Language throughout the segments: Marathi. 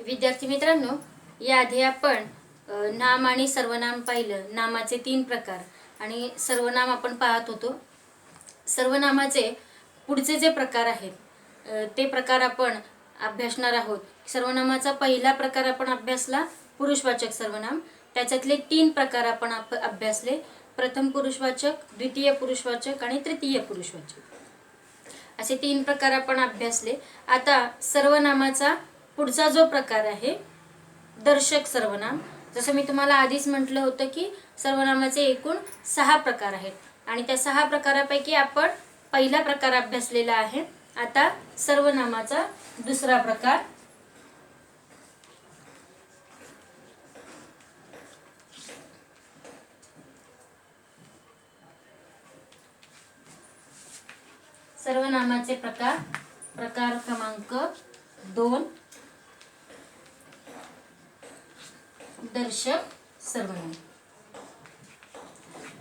विद्यार्थी मित्रांनो, याआधी आपण नाम आणि सर्वनाम पाहिलं. नामाचे 3 प्रकार आणि सर्वनाम आपण पाहत होतो. सर्वनामाचे पुढचे जे प्रकार आहेत ते प्रकार आपण अभ्यासणार आहोत. सर्वनामाचा पहिला प्रकार आपण अभ्यासला पुरुषवाचक सर्वनाम. त्याच्यातले 3 प्रकार आपण अभ्यासले. प्रथम पुरुषवाचक, द्वितीय पुरुषवाचक आणि तृतीय पुरुषवाचक असे 3 प्रकार आपण अभ्यासले. आता सर्वनामाचा पुढचा जो प्रकार आहे दर्शक सर्वनाम. जसं मी तुम्हाला आधीच म्हटलं होतं की सर्वनामाचे एकूण 6 प्रकार आहेत आणि त्या 6 प्रकारापैकी आपण पहिला प्रकार अभ्यासलेला आहे. आता सर्वनामाचा दुसरा प्रकार. सर्वनामाचे प्रकार क्रमांक 2 दर्शक सर्वनाम.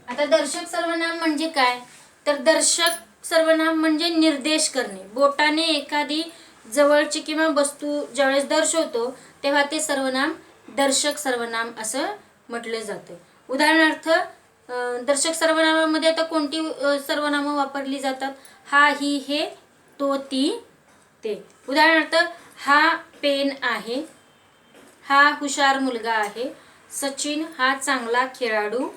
आता दर्शक सर्वनाम म्हणजे काय? तर दर्शक सर्वनाम म्हणजे निर्देश करणे. बोटाने एखादी जवळची किंवा वस्तू ज्यावेळेस दर्शवतो तेव्हा ते सर्वनाम दर्शक सर्वनाम असं म्हटलं जातं. उदाहरणार्थ दर्शक सर्वनामामध्ये आता कोणती सर्वनामं वापरली जातात? हा, ही, हे, तो, ती, ते. उदाहरणार्थ हा पेन आहे, हा हुशार मुलगा आहे, सचिन हा चांगला खेळाडू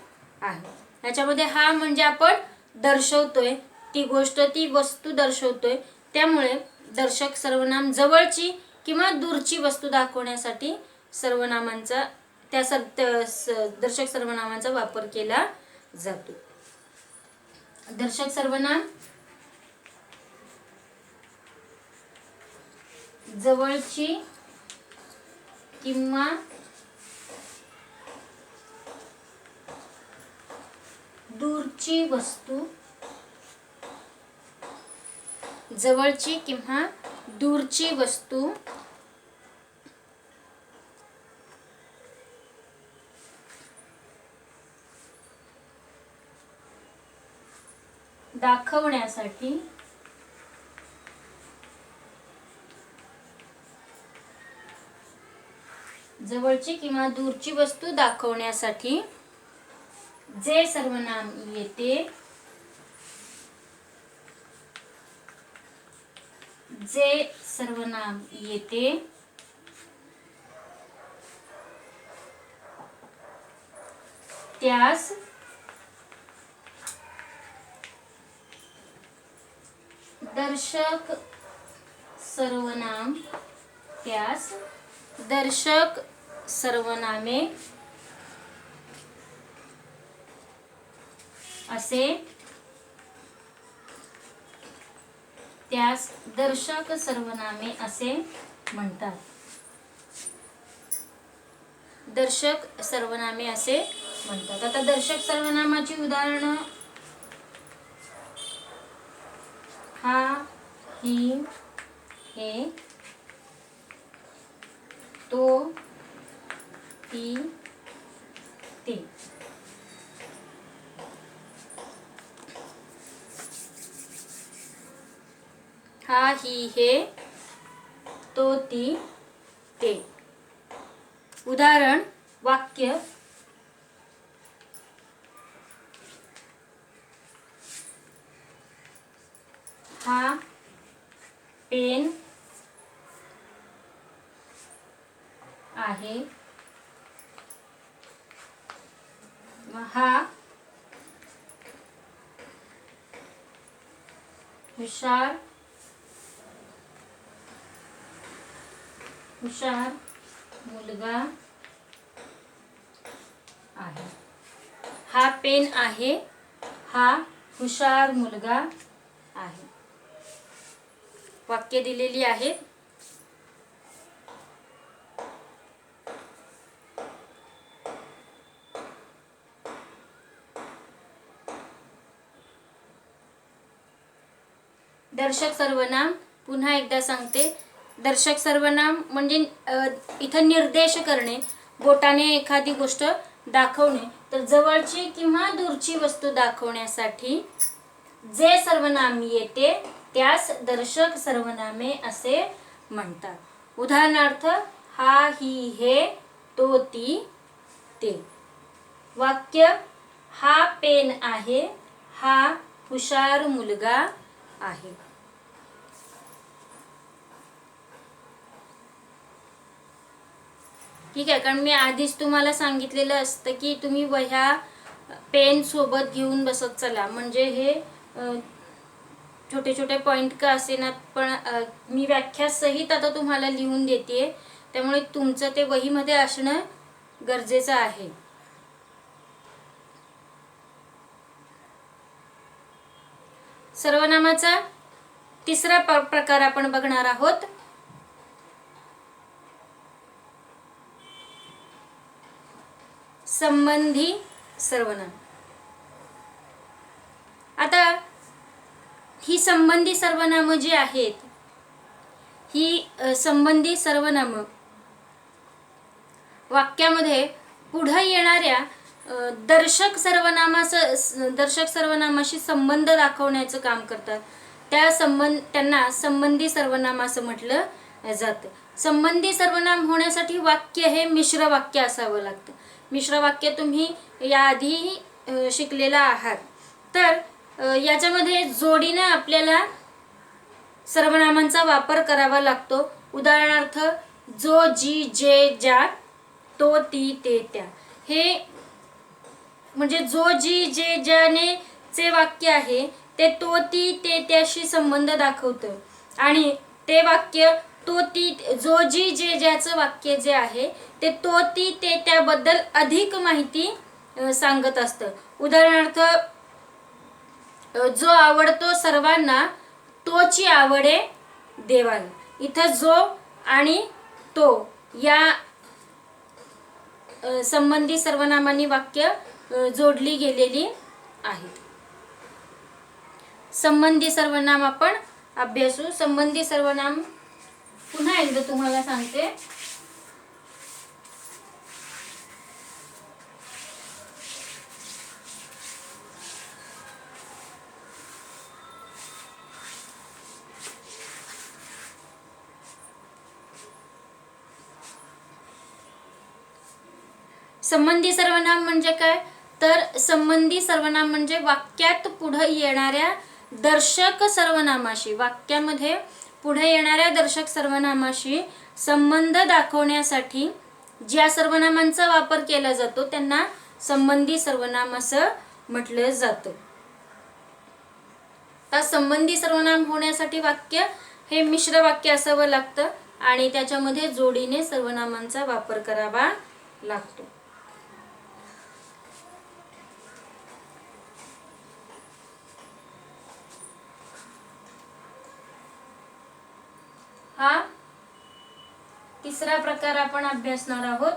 आहे. याच्यामध्ये हा म्हणजे आपण दर्शवतोय ती गोष्ट, ती वस्तू दर्शवतोय. त्यामुळे दर्शक सर्वनाम जवळची किंवा दूरची वस्तू दाखवण्यासाठी सर्वनामांचा दर्शक सर्वनामांचा वापर केला जातो. दर्शक सर्वनाम जवळची किंवा दूरची वस्तू, जवळची किंवा दूरची वस्तू दाखवण्यासाठी जवळची किंवा दूरची वस्तू दाखवण्यासाठी जे सर्वनाम येते त्यास दर्शक सर्वनामे असे म्हणतात. दर्शक सर्वनामे असे म्हणतात. आता दर्शक सर्वनामाची उदाहरणं हा, ही, हे, तो, ती, ते. हा, ही, हे, तो, ती, ते. उदाहरण वाक्य हा पेन आहे, हा हुशार मुलगा आहे. हा पेन आहे, हा हुशार मुलगा आहे. वाक्य दिलेली आहेत. दर्शक सर्वनाम पुन्हा एकदा सांगते. दर्शक सर्वनाम म्हणजे इथं निर्देश करणे, बोटाने एखादी गोष्ट दाखवणे. तर जवळची किंवा दूरची वस्तू दाखवण्यासाठी जे सर्वनाम येते त्यास दर्शक सर्वनामे असे म्हणतात. उदाहरणार्थ हा ही हे तो ती ते. वाक्य हा पेन आहे, हा हुशार मुलगा आहे. ठीक आहे, कारण मी आधीच तुम्हाला सांगितलेलं असतं की तुम्ही वह्या पेन सोबत घेऊन बसत चला, म्हणजे हे छोटे छोटे पॉईंट का असेनात पण मी व्याख्या सहित आता तुम्हाला लिहून देते, त्यामुळे तुमचं ते वहीमध्ये असणं गरजेचं आहे. सर्वनामाचा तिसरा प्रकार आपण बघणार आहोत. संबंधी सर्वनाम. आता ही संबंधी सर्वनाम जी आहेत, ही संबंधी सर्वनाम वाक्यामध्ये पुढे येणाऱ्या दर्शक सर्वनामाशी संबंध दाखवण्याचं काम करतात. त्यांना संबंधी सर्वनाम असं म्हटलं जातं. संबंधी सर्वनाम होण्यासाठी वाक्य हे मिश्र वाक्य असावं लागतं. मिश्र वाक्य तुम्ही याआधी शिकलेला आहात. तर याच्यामध्ये जोडीनं आपल्याला सर्वनामांचा वापर करावा लागतो. उदाहरणार्थ जो, जी, जे, ज्या, तो, ती, ते, त्या. हे म्हणजे जो, जी, जे, ज्याने चे वाक्य आहे ते तो, ती, ते, त्याशी संबंध दाखवतं. आणि ते वाक्य तो, ती, जो, जी, जे, ज्याचं वाक्य जे आहे ते तो, ती, ते, त्याबद्दल अधिक माहिती सांगत असतं. उदाहरणार्थ जो आवडतो सर्वांना तोची आवडे देवाला. इथं जो आणि तो या संबंधी सर्वनामांनी वाक्य जोडली गेलेली आहेत. संबंधी सर्वनाम आपण अभ्यासू. संबंधी सर्वनाम पुन्हा एकदा तुम्हाला सांगते. संबंधी सर्वनाम म्हणजे काय, तर संबंधी सर्वनाम म्हणजे वाक्यात पुढे येणाऱ्या दर्शक सर्वनामाशी, वाक्यामध्ये पुढे येणाऱ्या दर्शक सर्वनामाशी संबंध दाखवण्यासाठी ज्या सर्वनामांचा वापर केला जातो त्यांना संबंधी सर्वनाम असं म्हटलं जातं. तर संबंधी सर्वनाम होण्यासाठी वाक्य हे मिश्र वाक्य असावं लागतं आणि त्याच्यामध्ये जोडीने सर्वनामांचा वापर करावा लागतो. हा तिसरा प्रकार आपण अभ्यासणार आहोत.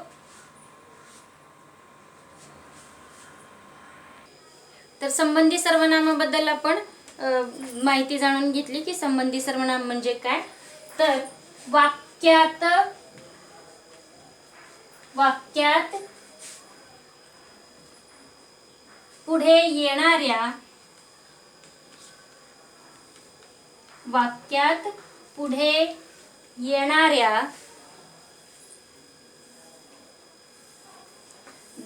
तर संबंधी सर्वनामाबद्दल आपण माहिती जाणून घेतली की संबंधी सर्वनाम म्हणजे काय, तर वाक्यात पुढे येणाऱ्या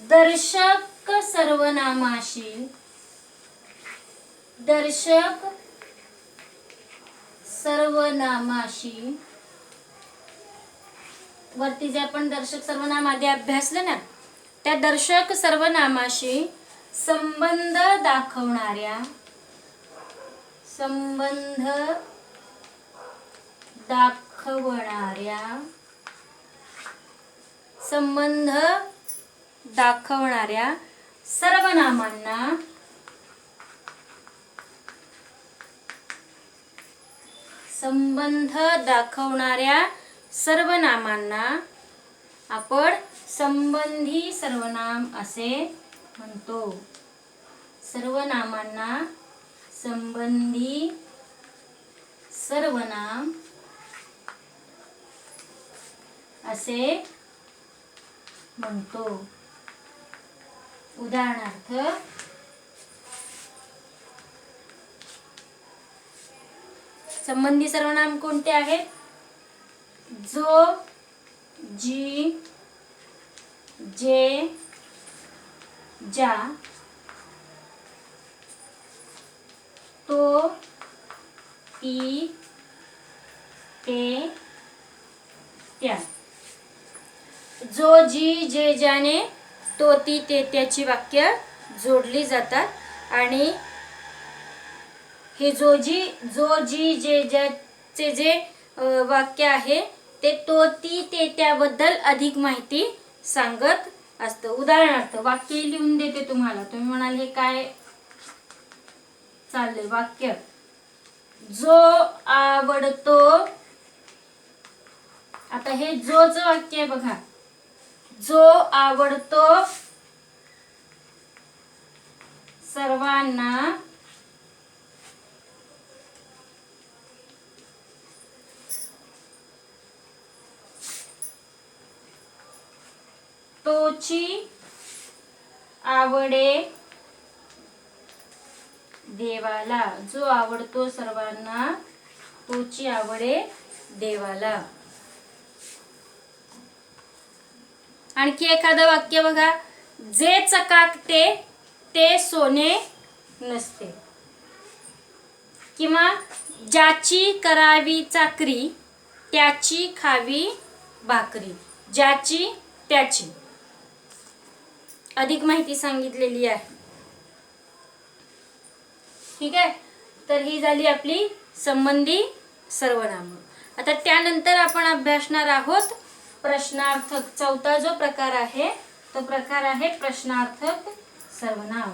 दर्शक सर्वनामाशी वरती जे आपण दर्शक सर्वनाम आधी अभ्यासलं ना, त्या दर्शक सर्वनामाशी संबंध दाखवणाऱ्या सर्वनामांना आपण संबंधी सर्वनाम असे म्हणतो. सर्वनामांना संबंधी सर्वनाम असे म्हणतो. उदाहरणार्थ संबंधी सर्वनाम कोणते आहेत? जो, जी, जे, ज्या, तो, ती, ते, त्या. जो, जी, जे, ज्याने, तो, ती, ते, त्याची वाक्य जोडली जातात आणि हे जो, जी, जे, ज्याचे जे वाक्य आहे ते तो, ती, ते, त्याबद्दल अधिक माहिती सांगत असतं. उदाहरणार्थ वाक्य लिहून देते तुम्हाला. तुम्ही म्हणाल हे काय चाललंय वाक्य. जो आवडतो, आता हे जोच वाक्य आहे बघा. जो आवडतो सर्वांना, तोची आवडे देवाला. जो आवडतो सर्वांना, तोची आवडे देवाला. आणखी एखादं वाक्य बघा. जे चकाकते ते सोने नसते. किंवा ज्याची करावी चाकरी त्याची खावी भाकरी. ज्याची, त्याची अधिक माहिती सांगितलेली आहे. ठीक आहे. तर ही झाली आपली संबंधी सर्वनाम. आता त्यानंतर आपण अभ्यासणार आहोत प्रश्नार्थक. चौथा जो प्रकार आहे तो प्रकार आहे प्रश्नार्थक सर्वनाम.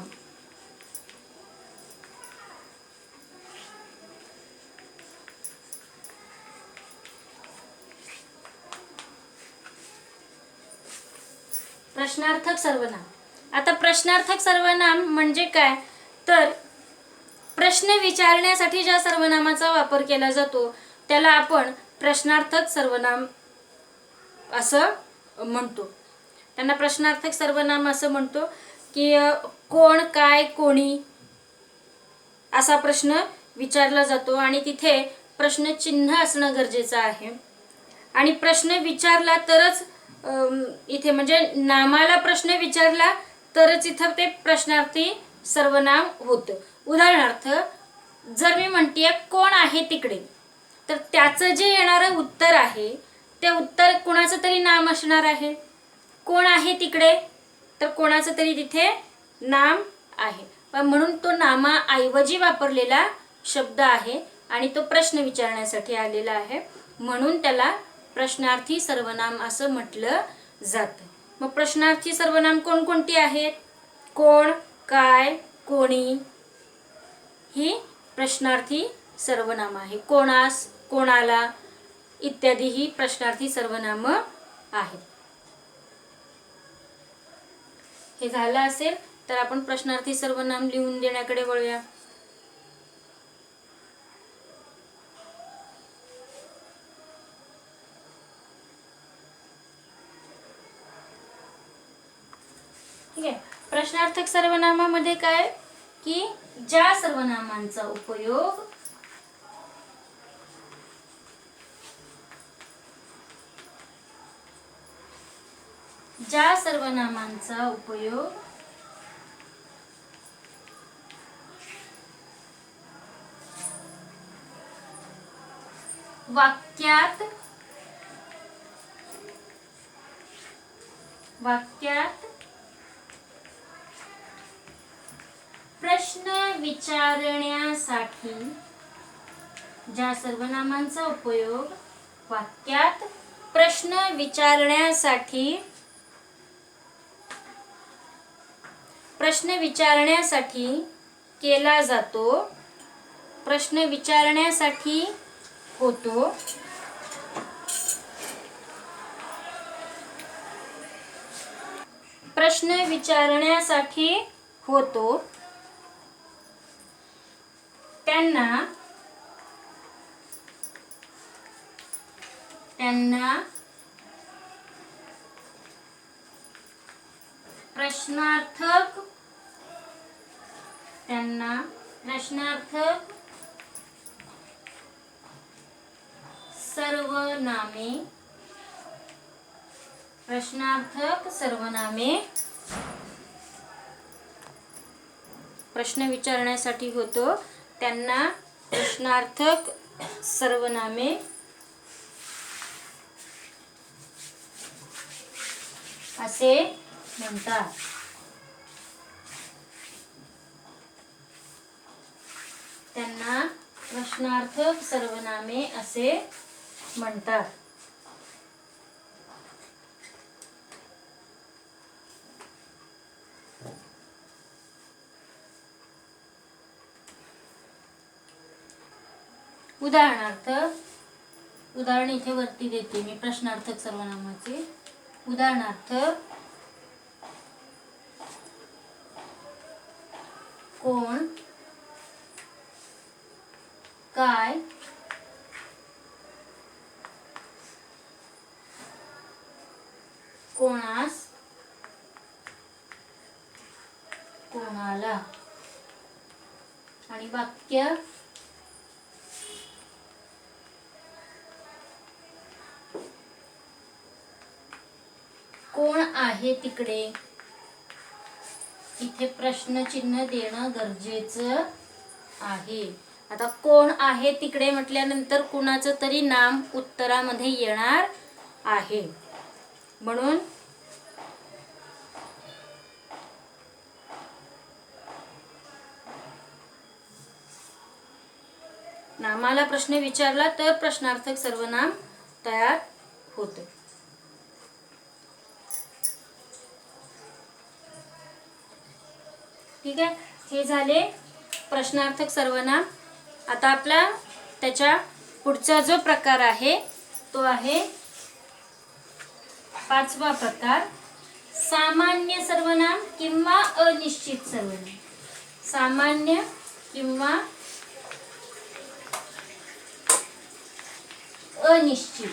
प्रश्नार्थक सर्वनाम. आता प्रश्नार्थक सर्वनाम म्हणजे काय, तर प्रश्न विचारण्यासाठी ज्या सर्वनामाचा वापर केला जातो त्याला आपण प्रश्नार्थक सर्वनाम असं म्हणतो. त्यांना प्रश्नार्थक सर्वनाम असं म्हणतो की कोण, काय, कोणी असा प्रश्न विचारला जातो आणि तिथे प्रश्नचिन्ह असणं गरजेचं आहे. आणि प्रश्न विचारला तरच इथे म्हणजे नामाला प्रश्न विचारला तरच इथं ते प्रश्नार्थी सर्वनाम होतं. उदाहरणार्थ जर मी म्हणतेय कोण आहे तिकडे, तर त्याचं जे येणारं उत्तर आहे ते उत्तर कोणाचं तरी नाम असणार आहे. कोण आहे तिकडे, तर कोणाचं तरी तिथे नाम आहे. म्हणून तो नामाऐवजी वापरलेला शब्द आहे आणि तो प्रश्न विचारण्यासाठी आलेला आहे, म्हणून त्याला प्रश्नार्थी सर्वनाम असं म्हटलं जातं. मग प्रश्नार्थी सर्वनाम कोणकोणती आहेत? कोण, काय, कोणी ही प्रश्नार्थी सर्वनाम आहे. कोणास, कोणाला इत्यादी ही प्रश्नार्थी सर्वनाम आहेत. हे झालं असेल तर आपण प्रश्नार्थी सर्वनाम लिहून देण्याकडे वळूया. ठीक आहे. प्रश्नार्थक सर्वनामामध्ये काय की ज्या सर्वनामांचा उपयोग वाक्यात प्रश्न विचारण्यासाठी, ज्या सर्वनामांचा उपयोग वाक्यात प्रश्न विचारण्यासाठी केला जातो, प्रश्न विचारण्यासाठी होतो, प्रश्न विचारण्यासाठी होतो त्यांना प्रश्नार्थक सर्वनामे प्रश्नार्थक सर्वनामे प्रश्न विचारण्यासाठी होतो त्यांना प्रश्नार्थक सर्वनामे असे म्हणतात. त्यांना प्रश्नार्थक सर्वनामे असे म्हणतात. उदाहरणार्थ, उदाहरण इथे वरती देते मी प्रश्नार्थक सर्वनामाचे. उदाहरणार्थ, कोण, काय, कोणास, कोणाला. आणि वाक्य कोण आहे तिकडे, इथे प्रश्नचिन्ह देणं गरजेचं आहे. आता कोण आहे तिकडे म्हटल्यानंतर कुणाचं तरी नाम उत्तरामध्ये येणार आहे, म्हणून नामाला प्रश्न विचारला तर प्रश्नार्थक सर्वनाम तयार होते. ठीक आहे, हे झाले प्रश्नार्थक सर्वनाम. आता आपला त्याच्या पुढचा जो प्रकार आहे तो आहे 5वा प्रकार, सामान्य सर्वनाम किंवा अनिश्चित सर्वनाम. सामान्य किंवा अनिश्चित.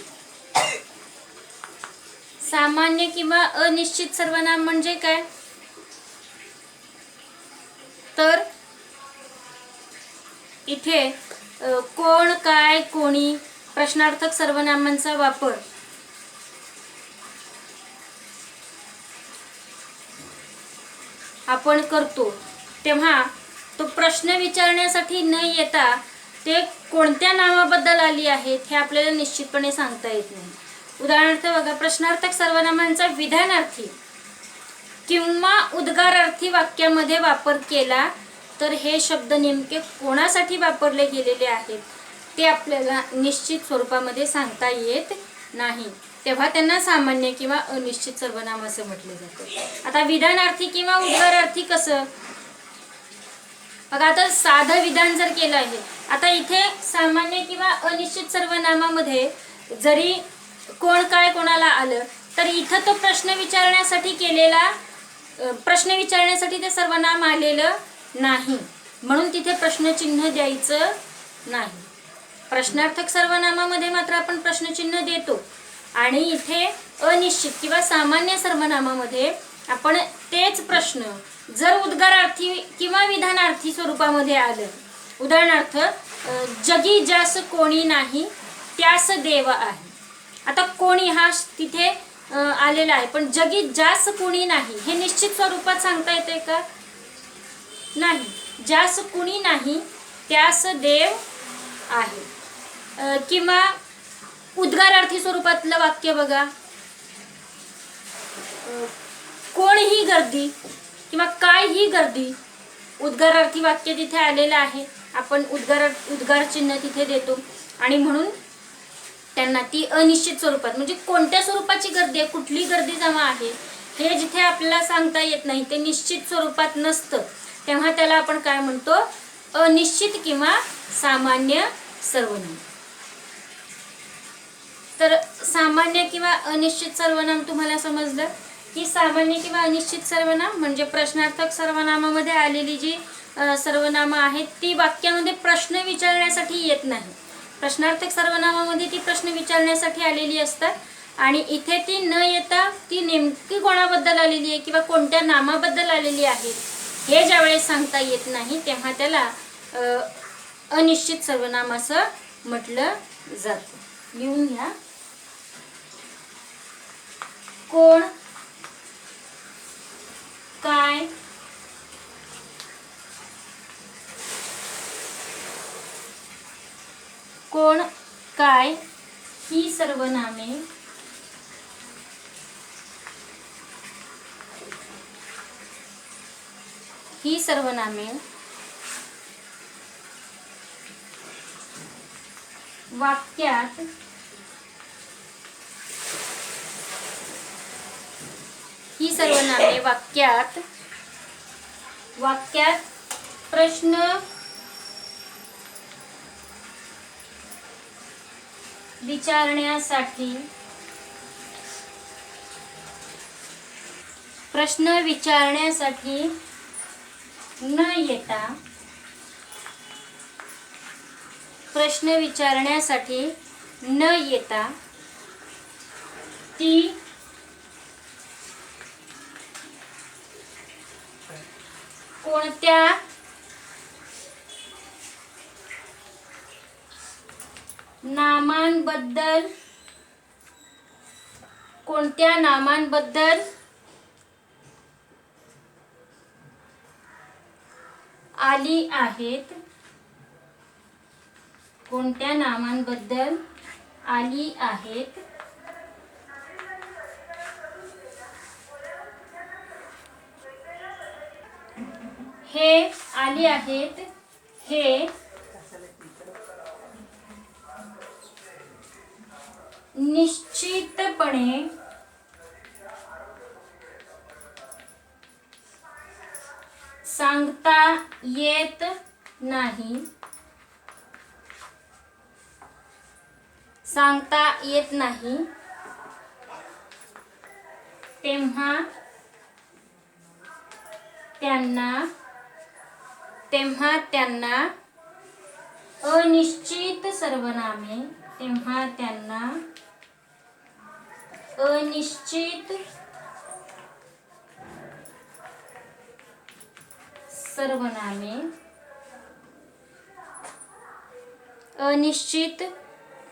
सामान्य किंवा अनिश्चित सर्वनाम म्हणजे काय, तर इथे कोण, काय, कोणी प्रश्नार्थक सर्वनामांचा वापर आपण करतो तेव्हा तो प्रश्न विचारण्यासाठी न येता ते कोणत्या नामाबद्दल आली आहेत हे आपल्याला निश्चितपणे सांगता येत नाही. उदाहरणार्थ बघा, प्रश्नार्थक सर्वनामांचा विधानार्थी किंवा उद्गारार्थी वाक्यामध्ये वापर केला तर हे शब्द नेमके कोणासाठी वापरले गेलेले आहेत ते आपल्याला निश्चित स्वरूपामध्ये सांगता येत नाही, तेव्हा त्यांना सामान्य किंवा अनिश्चित सर्वनाम असं म्हटले जाते. आता विधानार्थी किंवा उद्गारार्थी कसं बघा, आता साधं विधान जर केलं आहे, आता इथे सामान्य किंवा अनिश्चित सर्वनामामध्ये जरी कोण, काय, कोणाला आलं तर इथं तो प्रश्न विचारण्यासाठी केलेला प्रश्न विचारण्यासाठी ते सर्वनाम आलेलं नाही, म्हणून तिथे प्रश्नचिन्ह द्यायचं नाही. प्रश्नार्थक सर्वनामामध्ये मात्र आपण प्रश्नचिन्ह देतो आणि इथे अनिश्चित किंवा सामान्य सर्वनामामध्ये आपण तेच प्रश्न जर उद्गारार्थी किंवा विधानार्थी स्वरूपामध्ये आलं, उदाहरणार्थ जगी ज्यास कोणी नाही त्यास देव आहे. आता कोणी हा तिथे आलेला आहे, पण जगी ज्यास कोणी नाही हे निश्चित स्वरूपात सांगता येते का, नाही. ज्यास कोणी नाही त्यास देव आहे. किंवा उद्गारार्थी स्वरूपातलं वाक्य बघा, कोण ही गर्दी किंवा काय ही गर्दी, उद्गारार्थी वाक्य तिथे आलेलं आहे, आपण उद्गार चिन्ह तिथे देतो आणि म्हणून त्यांना ती अनिश्चित स्वरूपात म्हणजे कोणत्या स्वरूपाची गर्दी आहे, कुठली गर्दी जमा आहे हे जिथे आपल्याला सांगता येत नाही, ते निश्चित स्वरूपात नसतं, तेव्हा त्याला आपण काय म्हणतो, अनिश्चित किंवा सामान्य सर्वनाम. तर सामान्य किंवा अनिश्चित सर्वनाम तुम्हाला समजलं की सामान्य किंवा अनिश्चित सर्वनाम म्हणजे प्रश्नार्थक सर्वनामामध्ये आलेली जी सर्वनामं आहेत ती वाक्यामध्ये प्रश्न विचारण्यासाठी येत नाही. प्रश्नार्थक सर्वनामामध्ये ती प्रश्न विचारण्यासाठी आलेली असतात आणि इथे ती न येता ती नेमकी कोणाबद्दल आलेली आहे किंवा कोणत्या नामाबद्दल आलेली आहे हे ज्यावेळेस सांगता येत नाही तेव्हा त्याला अनिश्चित सर्वनाम असं म्हटलं जातं. लिहून घ्या. कोण, कोण, काय ही सर्वनामे वाक्यात प्रश्न विचारण्यासाठी न येता ती कोणत्या नामांबद्दल आली आहेत, हे निश्चितपणे सांगता येत नाही, तेव्हा त्यांना अनिश्चित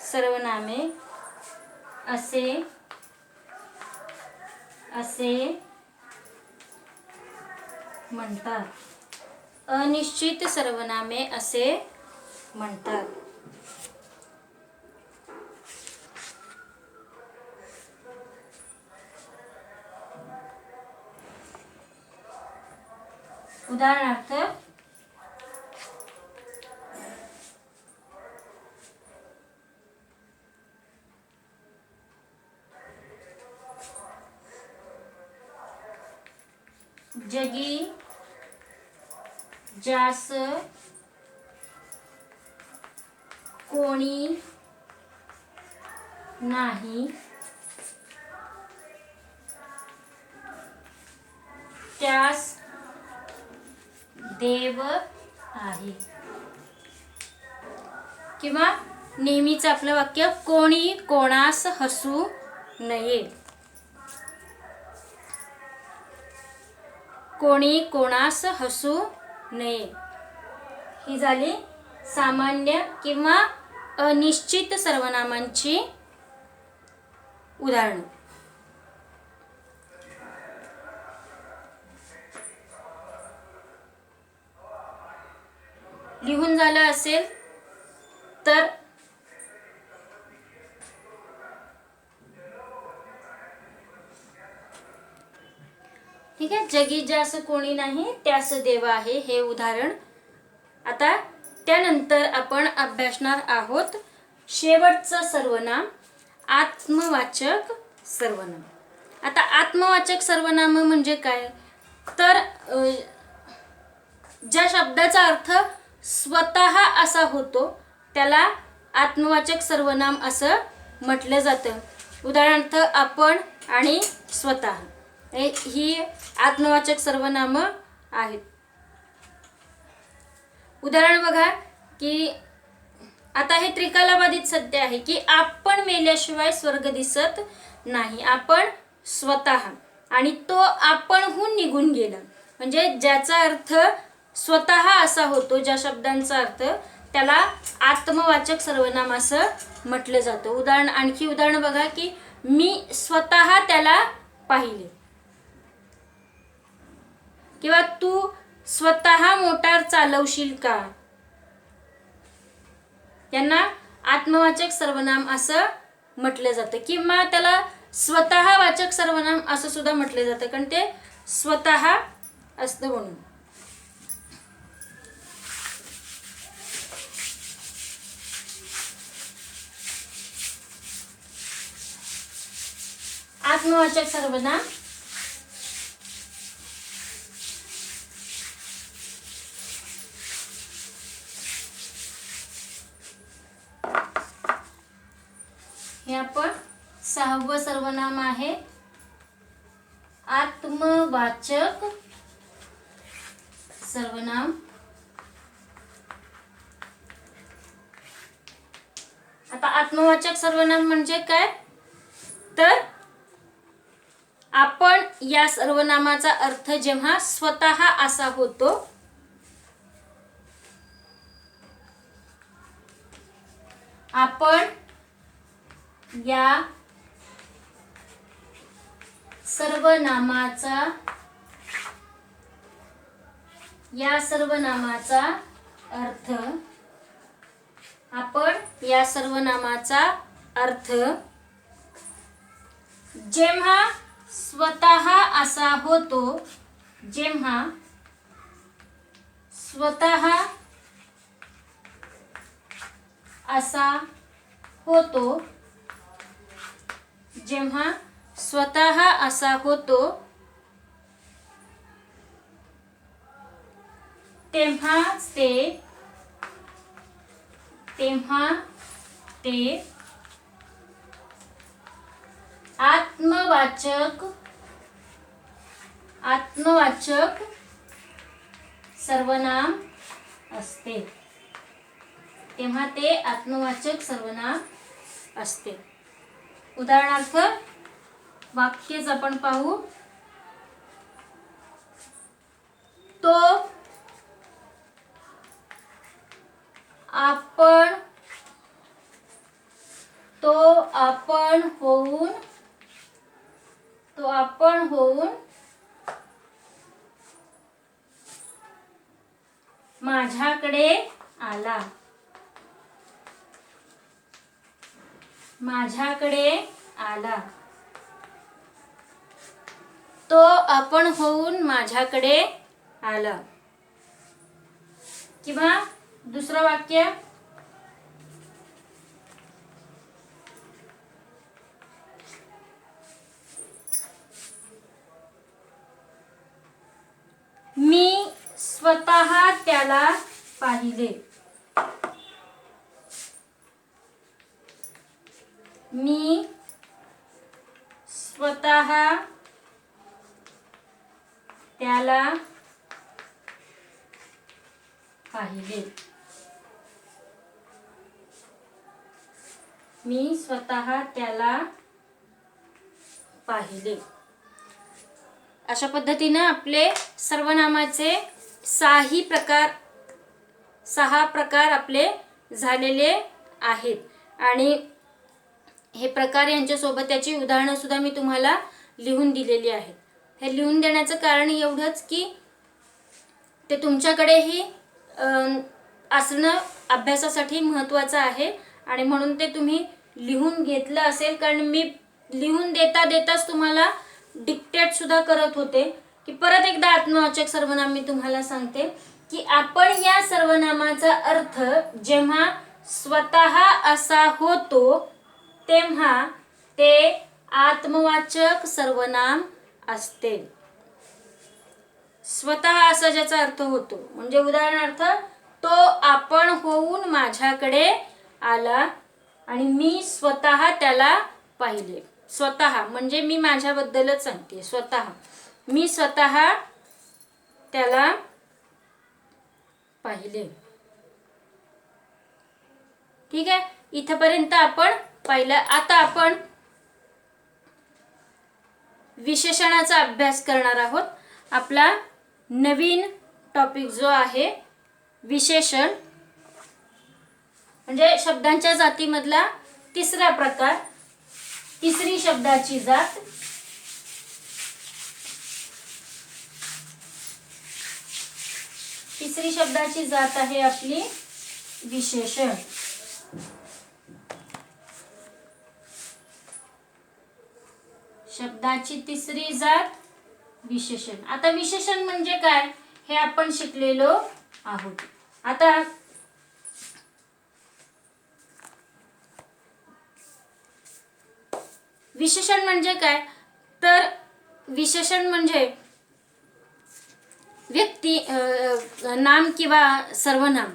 सर्वनामे असे म्हणतात. अनिश्चित सर्वनामे असे म्हणतात. उदाहरणार्थ जगी जास कोणी नाही, त्यास देव आहे. किंवा नेहमीच आपलं वाक्य कोणी कोणास हसू नये. ही झाली सामान्य किंवा अनिश्चित सर्वनामांची उदाहरणं. लिहून झालं असेल तर ठीक आहे. जगी ज्यास कोणी नाही त्यास देव आहे हे उदाहरण. आता त्यानंतर आपण अभ्यासणार आहोत शेवटचं सर्वनाम आत्मवाचक सर्वनाम. आता आत्मवाचक सर्वनाम म्हणजे काय, तर ज्या शब्दाचा अर्थ स्वतः असा होतो त्याला आत्मवाचक सर्वनाम असं म्हटलं जातं. उदाहरणार्थ आपण आणि स्वतः ही आत्मवाचक सर्वनाम आहेत. उदाहरण बघा की आता हे त्रिकालाबाधित सत्य आहे की आपण मेल्याशिवाय स्वर्ग दिसत नाही. आपण स्वतः आणि तो आपणहून निघून गेला म्हणजे ज्याचा अर्थ स्वतः असा होतो, ज्या शब्दांचा अर्थ त्याला आत्मवाचक सर्वनाम असं म्हटलं जातं. आणखी उदाहरण बघा की मी स्वतः त्याला पाहिले किंवा तू स्वतः मोटार चालवशील का. यांना आत्मवाचक सर्वनाम असं म्हटलं जातं, किंवा त्याला स्वतः वाचक सर्वनाम असं सुद्धा म्हटलं जातं, कारण ते स्वतः असतं म्हणून. आत्मवाचक सर्वनाम हे आपण 6वं सर्वनाम आहे आत्मवाचक सर्वनाम. आता आत्मवाचक सर्वनाम म्हणजे काय, तर आपण या सर्वनामाचा अर्थ जेव्हा स्वतः असा होतो, आपण या सर्वनामाचा अर्थ, आपण या सर्वनामाचा अर्थ जेव्हा स्वतः असा होतो, जेव्हा स्वतः असा होतो, जेव्हा स्वतः असा होतो, तेव्हा ते आत्मवाचक सर्वनाम असते. तेव्हा ते आत्मवाचक सर्वनाम असते. उदाहरणार्थ वाक्यच आपण पाहू. तो आपण होऊन माझ्याकडे आला. तो आपण होऊन माझ्याकडे आला. किंवा दुसरं वाक्य, मी स्वतः त्याला पाहिले. मी स्वतः त्याला पाहिले. मी स्वतः त्याला पाहिले. अशा पद्धतीने आपले सर्वनामाचे 6 प्रकार आपले झालेले आहेत. आणि हे प्रकार यांच्यासोबत त्याची उदाहरणं सुद्धा मी तुम्हाला लिहून दिलेली आहेत. हे लिहून देण्याचं कारण एवढंच की ते तुमच्याकडेही असणं अभ्यासासाठी महत्त्वाचं आहे, आणि म्हणून ते तुम्ही लिहून घेतलं असेल. कारण मी लिहून देताच तुम्हाला डिक्टेट सुद्धा करत होते. की परत एकदा आत्मवाचक सर्वनाम मी तुम्हाला सांगते की आपण या सर्वनामाचा अर्थ जेव्हा स्वतः असा होतो, तेव्हा ते आत्मवाचक सर्वनाम असते. स्वतः असा ज्याचा अर्थ होतो, म्हणजे उदाहरणार्थ तो आपण होऊन माझ्याकडे आला आणि मी स्वतः त्याला पाहिले. स्वतः म्हणजे मी माझ्याबद्दलच सांगते. मी स्वतः त्याला पाहिले. ठीक आहे, इथपर्यंत आपण पाहिलं. आता आपण विशेषणाचा अभ्यास करणार आहोत. आपला नवीन टॉपिक जो आहे विशेषण, म्हणजे शब्दांच्या जातीमधला 3रा प्रकार, 3री शब्दाची जात. तिसरी शब्दाची जात आहे आपली विशेषण. शब्दाची तिसरी जात विशेषण. आता विशेषण म्हणजे काय हे आपण शिकलेलो आहोत. आता विशेषण म्हणजे काय, तर विशेषण म्हणजे व्यक्ती, नाम किंवा सर्वनाम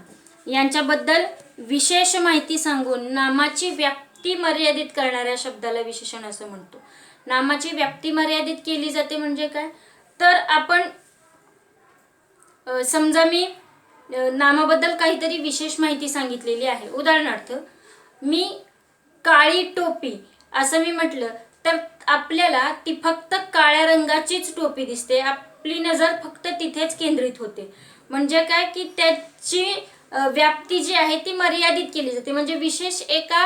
यांच्याबद्दल विशेष माहिती सांगून नामाची व्याप्ती मर्यादित करणाऱ्या शब्दाला विशेषण असं म्हणतो. नामाची व्याप्ती मर्यादित केली जाते म्हणजे काय, तर आपण समजा मी नामाबद्दल काहीतरी विशेष माहिती सांगितलेली आहे. उदाहरणार्थ मी काळी टोपी असं मी म्हटलं तर आपल्याला ती फक्त काळ्या रंगाचीच टोपी दिसते. आपली नजर फक्त तिथेच केंद्रित होते. म्हणजे काय की त्याची व्याप्ती जी आहे ती मर्यादित केली जाते. म्हणजे विशेष एका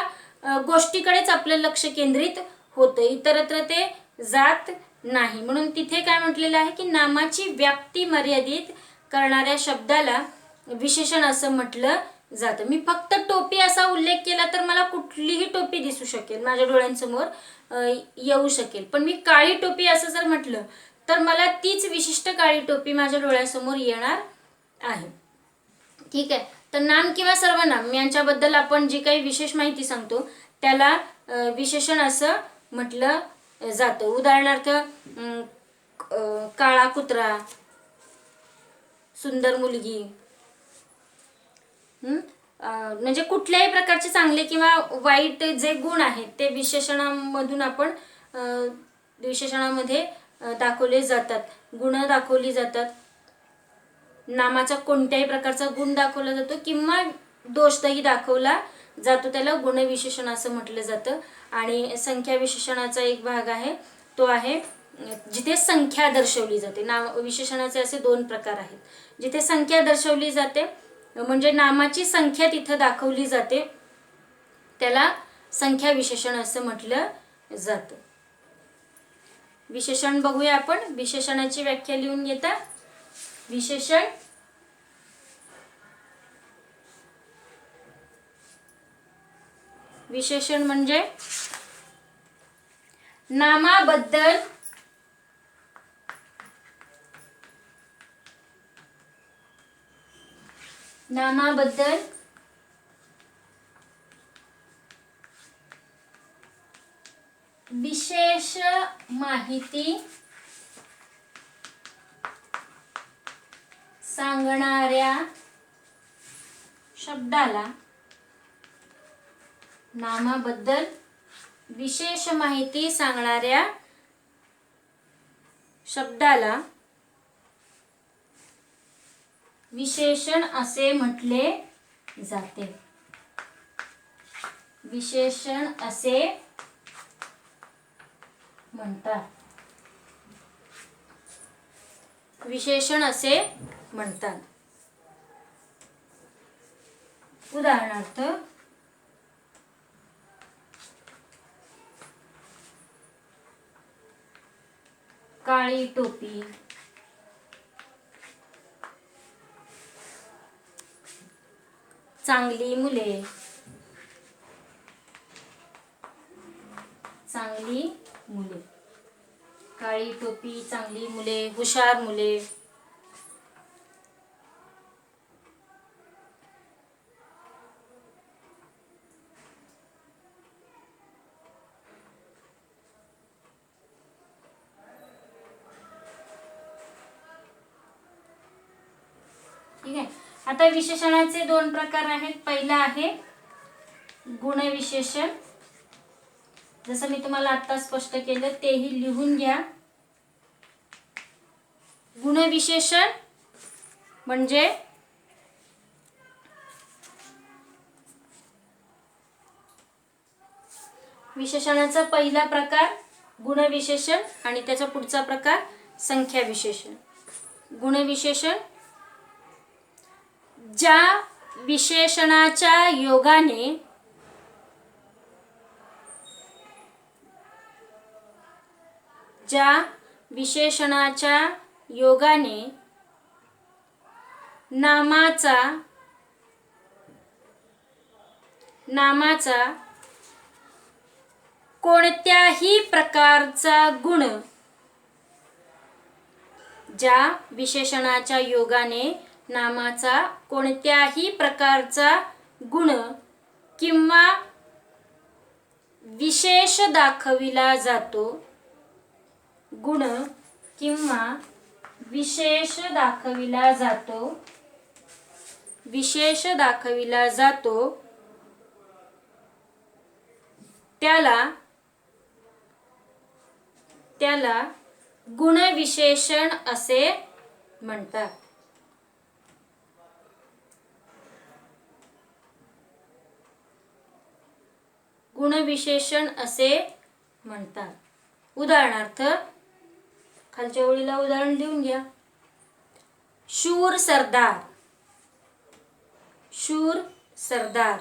गोष्टीकडेच आपलं लक्ष केंद्रित होतं, इतरत्र ते जात नाही. म्हणून तिथे काय म्हटलेलं आहे की नामाची व्याप्ती मर्यादित करणाऱ्या शब्दाला विशेषण असं म्हटलं जातं. मी फक्त टोपी असा उल्लेख केला तर मला कुठलीही टोपी दिसू शकेल, माझ्या डोळ्यांसमोर येऊ शकेल. पण मी काळी टोपी असं जर म्हटलं तर मला तीच विशिष्ट काळी टोपी माझ्या डोळ्यासमोर येणार आहे. ठीक आहे. तर नाम किंवा सर्वनाम यांच्याबद्दल आपण जी काही विशेष माहिती सांगतो त्याला विशेषण असं म्हटलं जातं. उदाहरणार्थ काळा कुत्रा, सुंदर मुलगी, म्हणजे कुठल्याही प्रकारचे चांगले किंवा वाईट जे गुण आहेत ते विशेषणामधून आपण विशेषणामध्ये दाखवले जातात, गुण दाखवली जातात. नामाचा कोणत्याही प्रकारचा गुण दाखवला जातो किंवा दोषही दाखवला जातो, त्याला गुणविशेषण असं म्हटलं जातं. आणि संख्या विशेषणाचा एक भाग आहे तो आहे जिथे संख्या दर्शवली जाते. नाम विशेषणाचे असे दोन प्रकार आहेत. जिथे संख्या दर्शवली जाते म्हणजे नामाची संख्या तिथं दाखवली जाते त्याला संख्या विशेषण असं म्हटलं जातं. विशेषण बघूया आपण. विशेषणाची व्याख्या लिहून घेता. विशेषण विशेषण म्हणजे नामाबद्दल विशेष माहिती सांगणाऱ्या शब्दाला नामाबद्दल विशेष माहिती सांगणाऱ्या शब्दाला विशेषण असे म्हटले जाते. विशेषण असे म्हणतात. विशेषण असे म्हणतात. उदाहरणार्थ काळी टोपी, चांगली मुले, चांगली मुले, काळी टोपी, चांगली मुले, हुशार मुले. ठीक आहे. आता विशेषणाचे दोन प्रकार आहेत. पहिला आहे गुणविशेषण. जसं मी तुम्हाला आता स्पष्ट केलं तेही लिहून घ्या. गुणविशेषण म्हणजे विशेषणाचा पहिला प्रकार गुणविशेषण आणि त्याचा पुढचा प्रकार संख्या विशेषण. गुणविशेषण ज्या विशेषणाच्या योगाने नामाचा कोणत्याही प्रकारचा गुण ज्या विशेषणाच्या योगाने नामाचा कोणत्याही प्रकारचा गुण किंवा विशेष दाखविला जातो, गुण किंवा विशेष दाखविला जातो त्याला गुणविशेषण असे म्हणतात. गुणविशेषण असे म्हणतात. उदाहरणार्थ खालच्या ओळीला उदाहरण लिहून घ्या. शूर सरदार, शूर सरदार.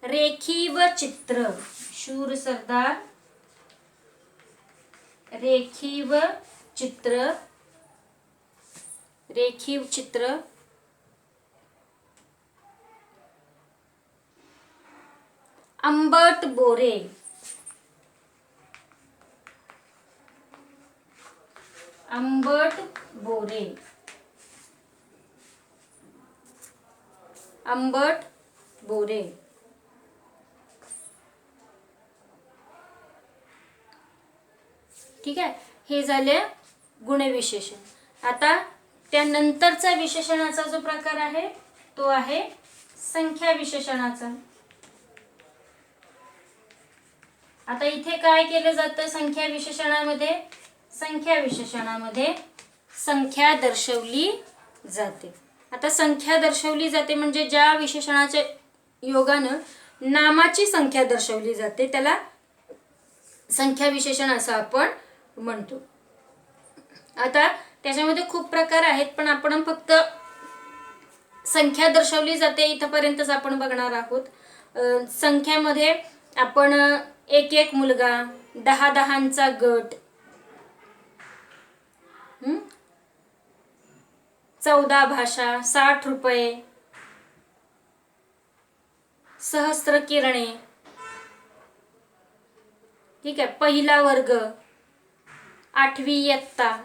रेखीव चित्र, शूर सरदार, रेखीव चित्र, रेखीव चित्र. आंबट बोरे, आंबट बोरे, आंबट बोरे. ठीक आहे, हे झाले गुणविशेषण. आता त्यानंतरचा विशेषणाचा जो प्रकार आहे तो आहे संख्या विशेषणाचा. आता इथे काय केलं जातं संख्या विशेषणामध्ये? संख्या विशेषणामध्ये संख्या दर्शवली जाते. आता संख्या दर्शवली जाते म्हणजे ज्या विशेषणाच्या योगानं नामाची संख्या दर्शवली जाते त्याला संख्या विशेषण असं आपण म्हणतो. आता त्याच्यामध्ये खूप प्रकार आहेत पण आपण फक्त संख्या दर्शवली जाते इथपर्यंतच आपण बघणार आहोत. संख्यामध्ये आपण एक एक मुलगा, 10-10चा गट, 14 भाषा, 60 रुपये, सहस्त्र किरणे, ठीक आहे, पहिला वर्ग, 8वी इयत्ता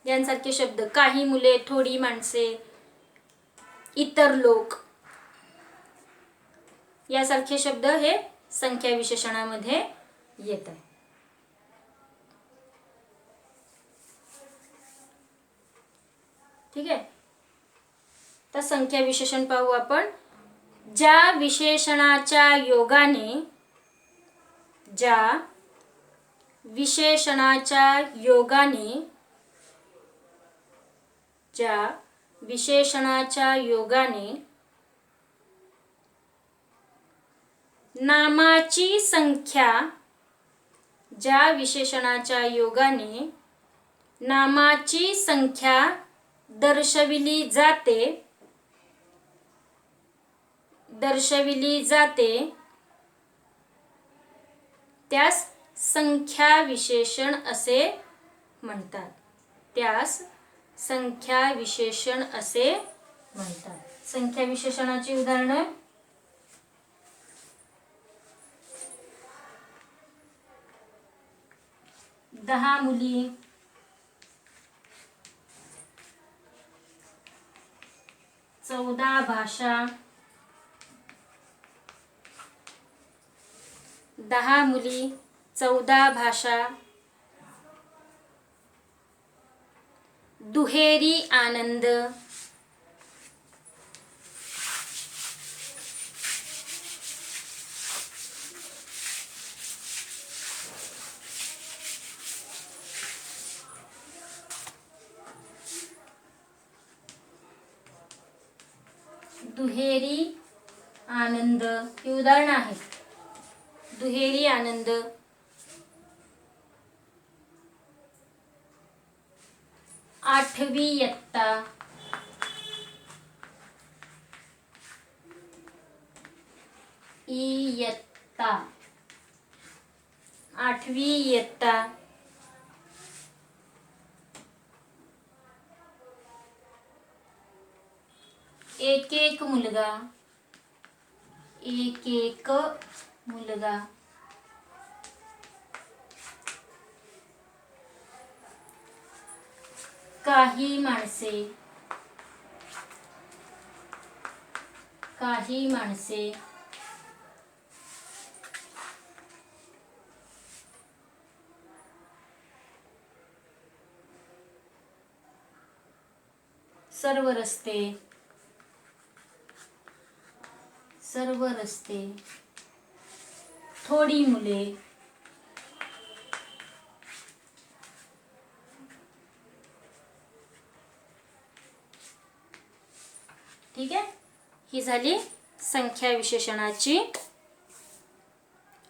यांसारखे शब्द, काही मुले, थोडी माणसे, इतर लोक यासारखे शब्द हे संख्या विशेषणामध्ये येतात. ठीक आहे, तर संख्या विशेषण पाहू आपण. ज्या विशेषणाच्या योगाने, ज्या विशेषणाच्या योगाने, ज्या विशेषणाच्या योगाने नामाची संख्या, ज्या विशेषणाच्या योगाने नामाची संख्या दर्शविली जाते त्यास संख्या विशेषण असे म्हणतात. त्यास संख्या विशेषण असे म्हणतात. संख्या विशेषणाची उदाहरणे: 10 मुली, 14 भाषा, 10 मुली, 14 भाषा, दुहेरी आनंद, दुहेरी आनंद ही उदाहरण आहेत. दुहेरी आनंद, आठवी इयत्ता, इयत्ता, आठवी इयत्ता, एक एक मुलगा, एक एक मुलगा, काही माणसे, काही माणसे, सर्व रस्ते, सर्व रस्ते, थोडी मुले, ठीक आहे. ही झाली संख्या विशेषणाची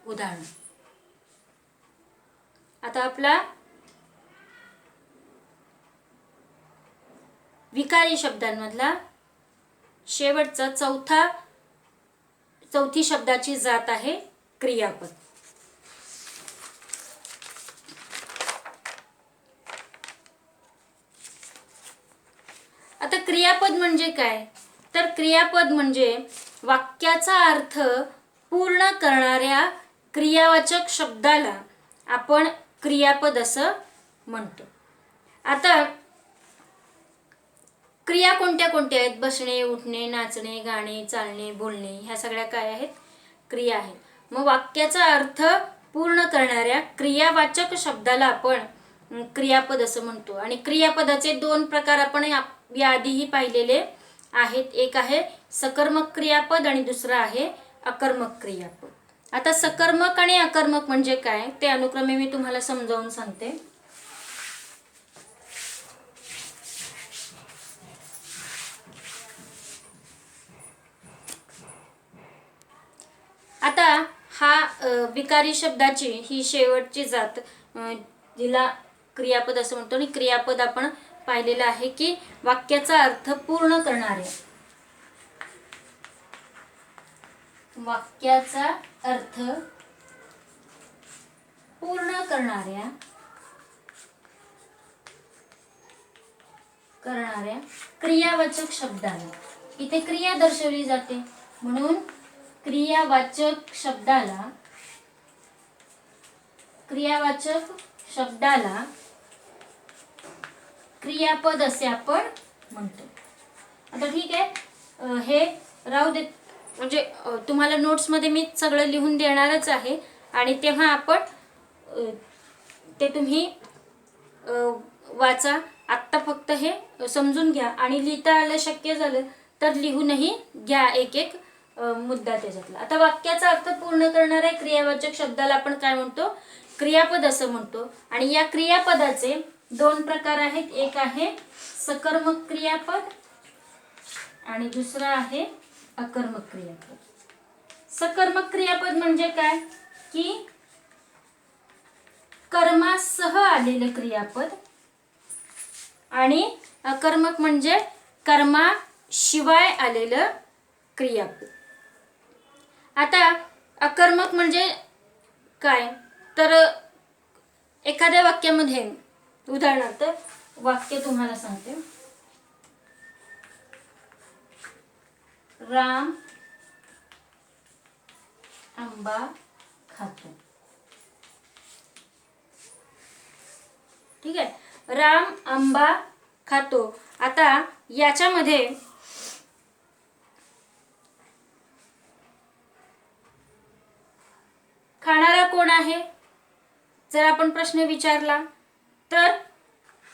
उदाहरण. आता आपला विकारी शब्दांमधला शेवटचा चौथी शब्दाची जात आहे क्रियापद. आता क्रियापद म्हणजे काय, तर क्रियापद म्हणजे वाक्याचा अर्थ पूर्ण करणाऱ्या क्रियावाचक शब्दाला आपण क्रियापद असं म्हणतो. आता क्रिया कोणत्या कोणत्या आहेत? बसणे, उठणे, नाचणे, गाणे, चालणे, बोलणे, ह्या सगळ्या काय आहेत? क्रिया आहेत. मग वाक्याचा अर्थ पूर्ण करणाऱ्या क्रियावाचक शब्दाला आपण क्रियापद असं म्हणतो. आणि क्रियापदाचे दोन प्रकार आपण याआधीही पाहिलेले आहेत. एक आहे सकर्मक क्रियापद आणि दुसरं आहे अकर्मक क्रियापद. आता सकर्मक आणि अकर्मक म्हणजे काय ते अनुक्रमे मी तुम्हाला समजावून सांगते. आता हा विकारी शब्दाची ही शेवटची जात, जिला क्रियापद असं म्हणतो. आणि क्रियापद आपण पाहिलेलं आहे की वाक्याचा अर्थ पूर्ण करणारे, वाक्याचा अर्थ पूर्ण करणाऱ्या क्रियावाचक शब्दाला, इथे क्रिया दर्शवली जाते म्हणून क्रियावाचक शब्दाला क्रियापद असे आपण म्हणतो. आता ठीक आहे, हे राहू दे, म्हणजे तुम्हाला नोट्समध्ये मी सगळं लिहून देणारच आहे आणि तेव्हा आपण ते तुम्ही वाचा. आत्ता फक्त हे समजून घ्या आणि लिहिता आलं शक्य झालं तर लिहूनही घ्या एक एक मुद्दा त्याच्यातला. आता वाक्याचा अर्थ पूर्ण करणाऱ्या क्रियावाचक शब्दाला आपण काय म्हणतो? क्रियापद असं म्हणतो. आणि या क्रियापदाचे दोन प्रकार आहेत. एक आहे सकर्मक क्रियापद आणि दुसरा आहे अकर्मक क्रियापद. सकर्मक क्रियापद म्हणजे काय की कर्मासह आलेलं क्रियापद, आणि अकर्मक म्हणजे कर्माशिवाय आलेलं क्रियापद. आता अकर्मक म्हणजे काय, तर एखाद्या वाक्यामध्ये, उदाहरणार्थ वाक्य तुम्हाला सांगते, राम आंबा खातो. ठीक आहे, राम आंबा खातो. आता याच्यामध्ये खाणारा कोण आहे जर आपण प्रश्न विचारला तर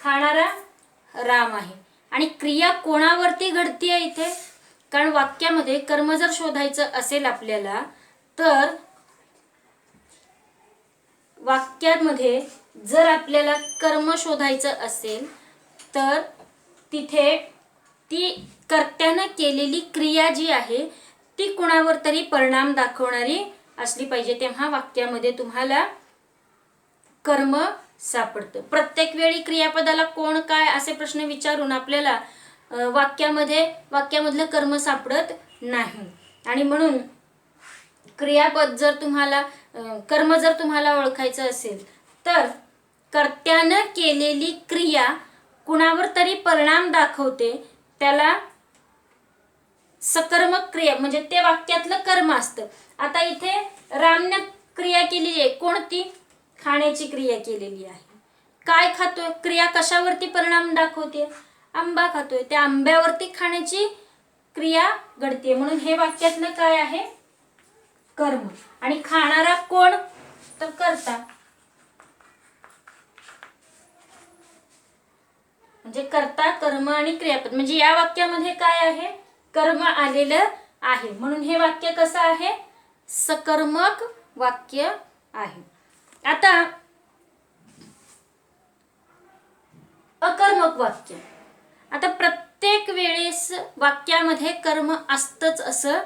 खाणारा राम आहे. आणि क्रिया कोणावरती घडतीये इथे, कारण वाक्यामध्ये कर्म जर शोधायचं असेल आपल्याला तर वाक्यामध्ये जर आपल्याला कर्म शोधायचं असेल तर तिथे ती कर्त्यानं केलेली क्रिया जी आहे ती कुणावर तरी परिणाम दाखवणारी असली पाहिजे, तेव्हा वाक्यामध्ये तुम्हाला कर्म सापडतं. प्रत्येक वेळी क्रियापदाला कोण काय असे प्रश्न विचारून आपल्याला वाक्यामधलं कर्म सापडत नाही. आणि म्हणून क्रियापद जर तुम्हाला कर्म जर तुम्हाला ओळखायचं असेल तर कर्त्यानं केलेली क्रिया कुणावर तरी परिणाम दाखवते त्याला सकर्मक क्रिया म्हणजे ते वाक्यातलं कर्म असतं. आता इथे रामने क्रिया केलेली आहे, कोणती? खाण्याची क्रिया केलेली आहे. काय खातोय? क्रिया कशावरती परिणाम दाखवते? आंबा खातोय, त्या आंब्यावरती खाण्याची क्रिया घडते, म्हणून हे वाक्यातलं काय आहे? कर्म. आणि खाणारा कोण? तर कर्ता. म्हणजे कर्ता, कर्म आणि क्रियापद. म्हणजे या वाक्यामध्ये काय आहे? कर्म आलेलं आहे, म्हणून हे वाक्य कसं आहे? सकर्मक वाक्य आहे. आता अकर्मक वाक्य. आता प्रत्येक वेळेस वाक्यामध्ये कर्म असतंच असं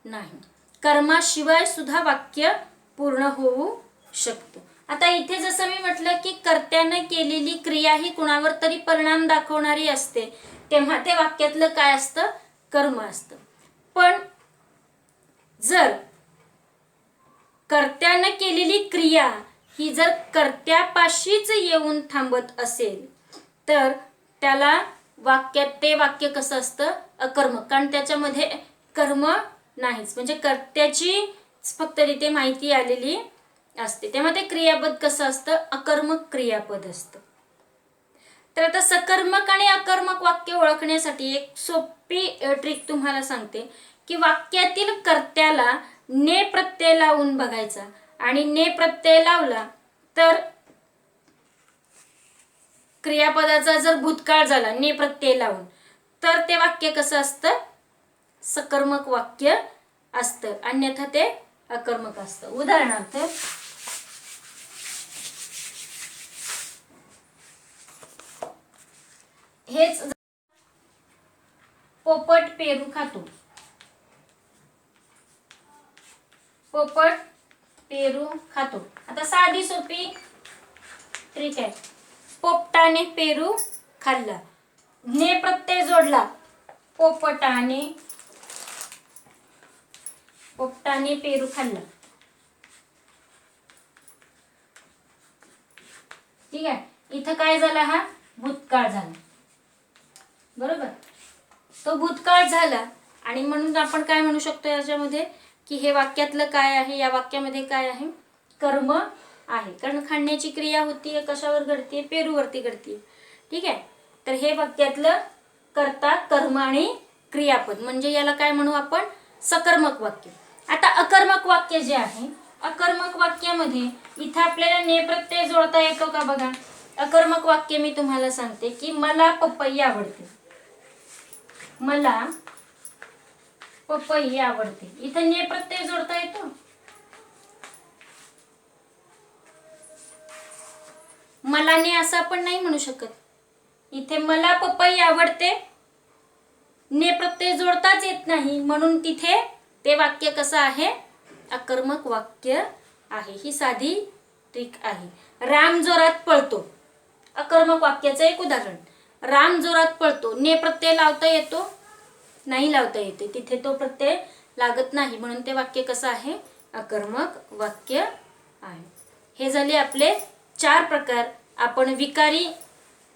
नाही, कर्माशिवाय सुद्धा वाक्य पूर्ण होऊ शकतं. आता इथे जसं मी म्हटलं की कर्त्याने केलेली क्रिया ही कुणावर तरी परिणाम दाखवणारी असते, तेव्हा ते वाक्यातलं काय असतं? कर्म असतं. पण जर कर्त्याने केलेली क्रिया ही जर कर्त्यापाशीच येऊन थांबत असेल तर त्याला वाक्यात ते वाक्य कसं असतं? अकर्मक. कारण त्याच्यामध्ये कर्म नाहीच, म्हणजे कर्त्याची फक्त तिथे माहिती आलेली असते, तेव्हा ते क्रियापद कसं असतं? अकर्मक क्रियापद असतं. तर आता सकर्मक आणि अकर्मक वाक्य ओळखण्यासाठी एक सोपी ट्रिक तुम्हाला सांगते की वाक्यातील कर्त्याला ने प्रत्यय लावून बघायचा, आणि ने प्रत्यय लावला तर क्रियापदाचा जर भूतकाळ झाला ने प्रत्यय लावून, तर ते वाक्य कसं असतं? सकर्मक वाक्य असतं, अन्यथा ते अकर्मक असतं. उदाहरणार्थ, हेच पोपट पेरू खातो. पोपट पेरू खातो. आता साधी सोपी ट्रिक आहे. पोपटाने पेरू खाल्ला, ने प्रत्यय जोडला, पोपटाने पेरू खाल्ला. ठीक आहे, इथं काय झाला? हा भूतकाळ झाला, बरोबर. तो भूतकाळ झाला, आणि म्हणून आपण काय म्हणू शकतो याच्यामध्ये की हे वाक्यातलं काय आहे? या वाक्यामध्ये काय आहे? कर्म आहे, कारण खाण्याची क्रिया होतीये, कशावर घडते? पेरूवरती घडते. ठीक आहे, तर हे वाक्यातलं कर्ता, कर्म आणि क्रियापद, म्हणजे याला काय म्हणू आपण? सकर्मक वाक्य. आता अकर्मक वाक्य जे आहे, अकर्मक वाक्यामध्ये इथं आपल्याला ने प्रत्यय जोडता येतो का? बघा, अकर्मक वाक्य मी तुम्हाला सांगते की मला पपई आवडते. मला पपई आवडते, इथं ने प्रत्यय जोडता येतो? मला ने असं आपण नाही म्हणू शकत. इथे मला पपई आवडते, ने प्रत्यय जोडताच येत नाही, म्हणून तिथे ते वाक्य कसं आहे? अकर्मक वाक्य आहे. ही साधी ट्रिक आहे. राम जोरात पळतो, अकर्मक वाक्याचं एक उदाहरण. राम जोरात पळतो, ने प्रत्यय लावता येतो? नाही लावता येते, तिथे तो प्रत्यय लागत नाही, म्हणून ते वाक्य कसं आहे? अकर्मक वाक्य आहे. हे झाले आपले 4 प्रकार. आपण विकारी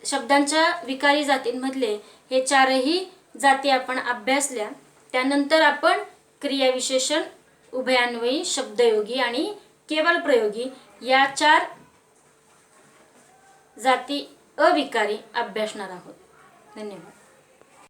शब्दांच्या विकारी जातींमधले हे 4ही जाती आपण अभ्यासल्या. त्यानंतर आपण क्रियाविशेषण, उभयान्वयी, शब्दयोगी आणि केवल प्रयोगी या 4 जाती अविकारी अभ्यासणार आहोत. धन्यवाद.